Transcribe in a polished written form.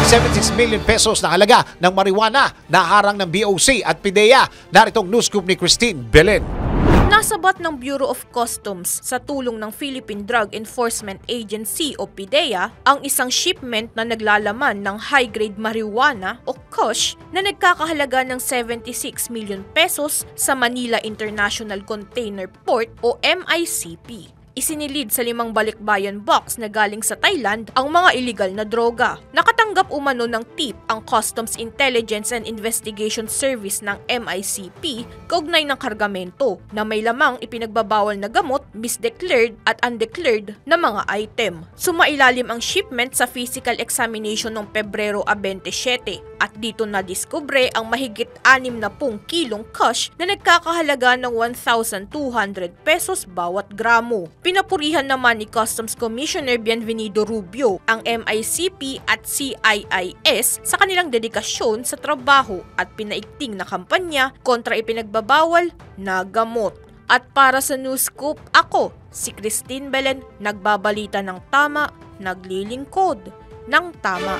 76 million pesos na halaga ng marijuana na harang ng BOC at PIDEA. Naritong news scoop ni Christine Belen. Nasabat ng Bureau of Customs sa tulong ng Philippine Drug Enforcement Agency o PIDEA ang isang shipment na naglalaman ng high-grade marijuana o kush na nagkakahalaga ng 76 million pesos sa Manila International Container Port o MICP. Isinilid sa 5 balikbayan box na galing sa Thailand ang mga iligal na droga. Nakatanggap umano ng tip ang Customs Intelligence and Investigation Service ng MICP kaugnay ng kargamento na may lamang ipinagbabawal na gamot, misdeclared at undeclared na mga item. Sumailalim ang shipment sa physical examination noong Pebrero 27 at dito nadiskubre ang mahigit 60 kilong kush na nagkakahalaga ng 1,200 pesos bawat gramo. Pinapurihan naman ni Customs Commissioner Bienvenido Rubio ang MICP at CIIS sa kanilang dedikasyon sa trabaho at pinaigting na kampanya kontra ipinagbabawal na gamot. At para sa News Scoop, ako, si Christine Belen, nagbabalita ng tama, naglilingkod ng tama.